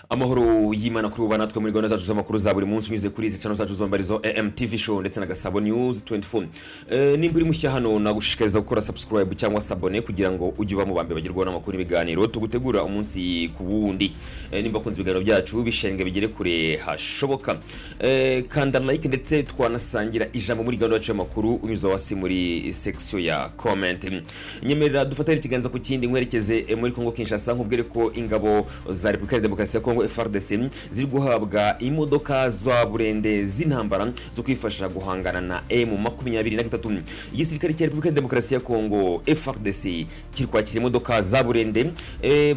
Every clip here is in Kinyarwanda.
Amahoro y'Imana kuri ubu natwe muri gahunda zacu z'amakuru za buri munsi unyuze kuri izi channel zacu zombarizo MTV show ndetse na Gasabo News 24. Nimba uri mushya hano nagushishikariza gukora subscribe cyangwa sabone kugira ngo ujye uba mu bambe bagirwa n'amakuru n'ibiganiro tugutegura umunsi ku wundi. Nimba kunze ibiganiro byacu bishenge bigere kure hashoboka. Kanda like ndetse twanasangira ijambo muri gahunda yacu y'amakuru unyuze wasi muri section ya comment. Nyemerera dufatire ikiganza ku kindi nkwerekeze muri Kongo Kinshasa nkubwire ko ingabo za Repubulika ya Demokarasi ya Kongo FARDC ziri guhabwa imodoka za burende z'intambara zo kwifasha guhangana na M23. Igisirikare cya Repubulika ya Demokarasi ya Kongo FARDC kiri kwakira imodoka za burende,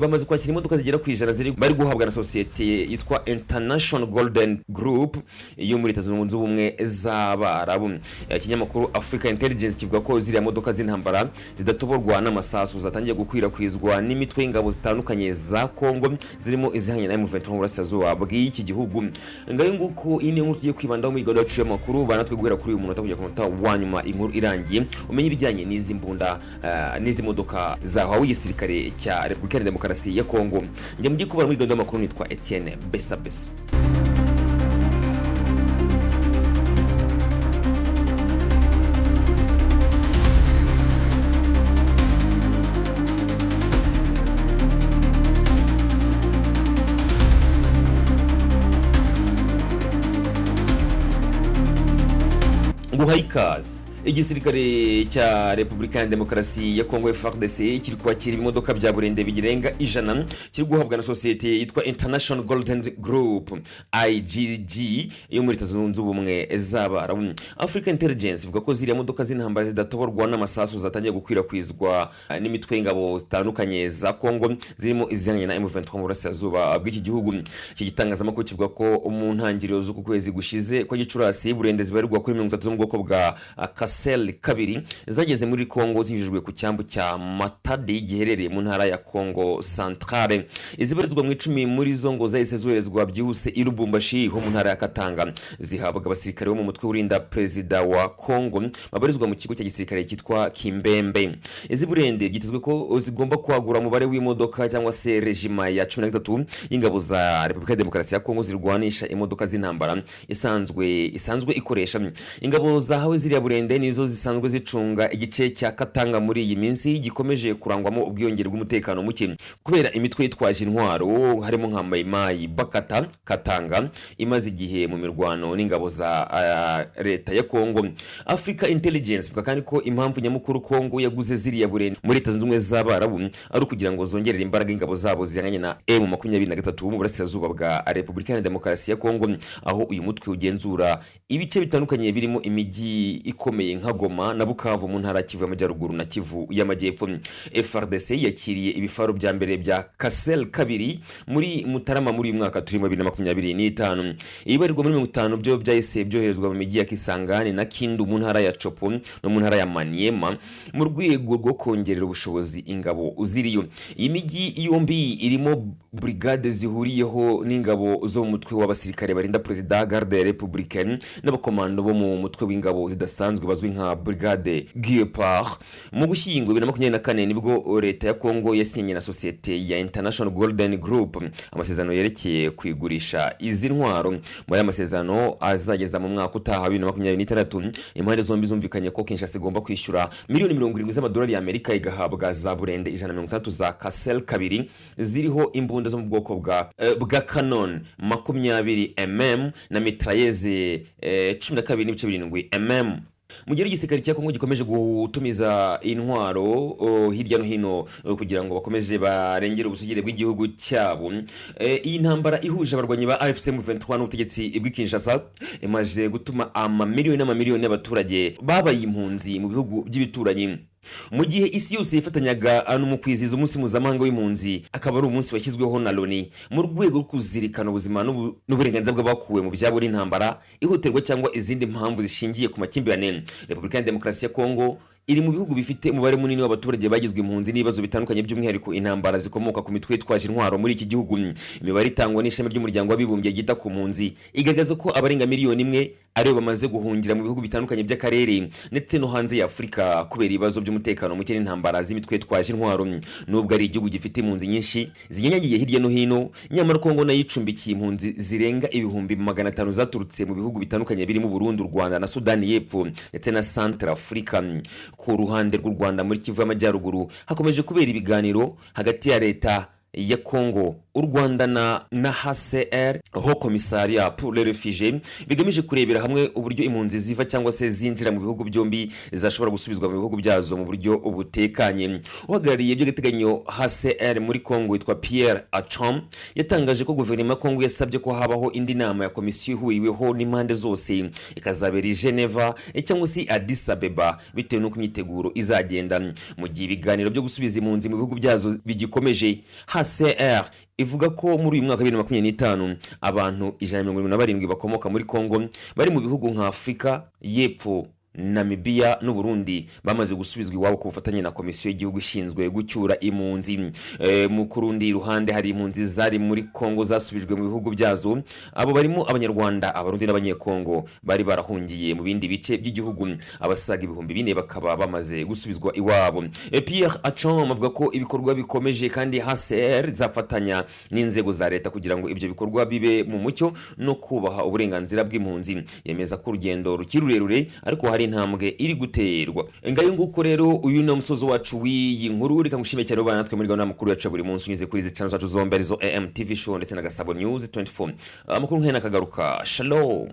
bamaze kwakira imodoka zigera ku 100 ziri bari guhabwa na societe yitwa International Golden Group yo muri Leta Zunze Ubumwe z'Abarabu. Ikinyamakuru Africa Intelligence kivuga ko ziriya modoka z'intambara zidatoborwa n'amasasu zatangiye gukwirakwizwa n'imitwe y'ingabo zitandukanye za Kongo zirimo izihanye na M23 mu burasirazuba bw'iki gihugu. Ngayo nguko ine nkuru tugiye kwibandaho muri gahunda yacu y'amakuru banatwe guhera kuri uyu munota kujya ku munota wa nyuma inkuru irangiye umenye ibijyanye n'izi mbunda n'izi modoka zahawe igisirikare cya Repubulika ya Demokarasi ya Kongo. Njye mugiye kubara muri gahunda y'amakuru nitwa Etienne Besabes. Guhaikazi igisirikare cya Repubulika ya Demokarasi ya Kongo FARDC kiri kwakira imodoka bya burende bigirenga 100 kiri guhabwa na societe yitwa International Golden Group IGG yo muri Leta Zunze Ubumwe z'Abarabu. Africa Intelligence ivuga ko ziriya modoka z'intambara zidatoborwa n'amasasu zatangiye gukwirakwizwa n'imitwe y'ingabo zitandukanye za Kongo zirimo izihanye na M23 mu burasirazuba bw'iki gihugu. Iki gitangazamakuru kivuga ko mu ntangiriro z'uku kwezi gushize kwa Gicurasi burende zibarirwa kuri 30 zo mu bwoko bwa Kasel kabiri zageze muri Kongo zinyujijwe ku cyambu cya Matadi giherereye mu ntara ya Kongo Centrale. Izibarizwa mu 10 muri zo ngo zahise zoherezwa byihuse i Lubumbashi ho mu ntara ya Katanga zihabwa abasirikare bo mu mutwe urinda perezida wa Kongo babarizwa mu kigo cya gisirikare cyitwa Kimbembe. Izi burende byitezwe ko zigomba kwagura umubare w'imodoka cyangwa se regima ya 13 y'ingabo za Repubulika ya Demokarasi ya Kongo zirwanisha imodoka z'intambara isanzwe ikoresha. Ingabo zahawe ziriya burende nizo zisanzwe zicunga igice cya Katanga muri iyi minsi gikomeje kurangwamo ubwiyongere bw'umutekano muke kubera imitwe yitwaje intwaro harimo nka Mayimayi Bakata Katanga imaze igihe mu mirwano n'ingabo za leta ya Kongo. Africa Intelligence ivuga kandi ko impamvu nyamukuru Kongo yaguze ziriya burende muri Leta Zunze Ubumwe z'Abarabu ari ukugira ngo zongerere imbaraga ingabo zabo zihanganye na M23 mu burasirazuba bwa Repubulika ya Demokarasi ya Kongo, aho uyu mutwe ugenzura ibice bitandukanye birimo imijyi ikomeye nka Goma na Bukavu mu ntara Kivu y'Amajyaruguru na Kivu y'Amajyepfo. FARDC yakiriye ibifaro bya mbere bya Kasel kabiri muri Mutarama muri uyu mwaka turimo 2025. Ibarirwa muri 50 byo byahise byoherezwa mu mijyi ya Kisangani na Kindu mu ntara ya Chopo no mu ntara ya Maniema mu rwego rwo kongerera ubushobozi ingabo uziriyo. Iyi mijyi yombi irimo brigade zihuriyeho n'ingabo zo mu mutwe w'abasirikare barinda Perezida Garde Républicaine n'abakomando bo mu mutwe w'ingabo zidasanzwe bazwi nka Brigade Guépard. Mu Gushyingo 2024 nibwo leta ya Kongo yasinye na societe ya International Golden Group amasezerano yerekeye kwigurisha izi ntwaro. Muri amasezerano azageza mu mwaka utaha 2026 impande zombi zumvikanye ko Kinshasa igomba kwishyura miliyoni 70 z'amadolari ya Amerika igahabwa za burende 130 za Kasel kabiri ziriho imbunda zo mu bwoko bwa Canon 20 na mitrailleze 12.7 mm. Mu gihe igisirikare cya Kongo gikomeje gutumiza intwaro hirya no hino kugira ngo bakomeze barengere ubusugire bw'igihugu cyabo. Iyi ntambara ihuje abarwanyi ba AFC M23 n'ubutegetsi bw'Kinshasa imaze gutuma amamiliyoni y'abaturage babaye impunzi mu bihugu by'ibituranyi. Mu gihe isi yose yifatanyaga mu kwizihiza umunsi mpuzamahanga w'impunzi, akaba ari umunsi washyizweho na Loni mu rwego rwo kuzirikana ubuzima n'uburenganzira bw'abakuwe mu byabo n'intambara, ihohoterwa cyangwa izindi mpamvu zishingiye ku makimbirane. Repubulika ya Demokarasi ya Kongo iri mu bihugu bifite umubare munini w'abaturage bagizwe impunzi n'ibibazo bitandukanye by'umwihariko intambara zikomoka ku mitwe yitwaje intwaro muri iki gihugu. Imibare itangwa n'ishami ry'umuryango w'abibumbye gita ku mpunzi igaragaza ko abarenga miliyoni 1 aribo bamaze guhungira mu bihugu bitandukanye by'akarere ndetse no hanze ya Afurika kubera ibibazo by'umutekano muke n'intambara z'imitwe twaje intwaro. Nubwo ari igihugu gifite impunzi nyinshi zinyanyagiye hirya no hino, nyamara Kongo nayo icumbikiye impunzi zirenga ibihumbi 500 zaturutse mu bihugu bitandukanye birimo Burundi, Rwanda na Sudani y'Epfo ndetse na Central Africa. Ku ruhande rw'u Rwanda muri Kivu y'Amajyaruguru hakomeje kubera ibiganiro hagati ya leta ya Kongo, u Rwanda na HCR ho Commissariat pour les Réfugiés bigamije kurebera hamwe uburyo impunzi ziva cyangwa se zinjira mu bihugu byombi zashobora gusubizwa mu bihugu byazo mu buryo ubutekanye. Uhagarariye by'agateganyo HCR muri Kongo witwa Pierre Achom yatangaje ko guverinoma ya Kongo yasabye ko habaho indi nama ya komisiyo ihuriweho n'impande zose ikazabera i Geneva cyangwa se Addis Abeba bitewe n'uko imyiteguro izagenda. Mu gihe ibiganiro byo gusubiza impunzi mu bihugu byazo bigikomeje, HCR ivuga ko muri uyu mwaka 2025 abantu 127 bakomoka muri Kongo bari mu bihugu nka Afrika y'Epfo, Namibia n'u Burundi bamaze gusubizwa iwabo ku bufatanye na komisiyo y'igihugu ishinzwe gucyura impunzi. Mu kurundi ruhande hari impunzi zari muri Kongo zasubijwe mu bihugu byazo, abo barimo abanyarwanda, abarundi n'abanyekongo bari barahungiye mu bindi bice by'igihugu. Abasaga 4,000 bakaba bamaze gusubizwa iwabo. Pierre Achom avuga ko ibikorwa bikomeje kandi HCR zafatanya n'inzego za leta kugira ngo ibyo bikorwa bibe mu mucyo no kubaha uburenganzira bw'impunzi. Yemeza ko urugendo rukirurerure ariko hari intambwe iri guterwa. Ngayo nguko rero uyu ni umusozo wacu w'iyi nkuru. Reka ngushime cyane ubana natwe muri gahunda y'amakuru yacu buri munsi unyuze kuri izi channel zacu zombi arizo AM TV show ndetse na Gasabo News 24. Amakuru nk'aya nakagaruka. Shalom.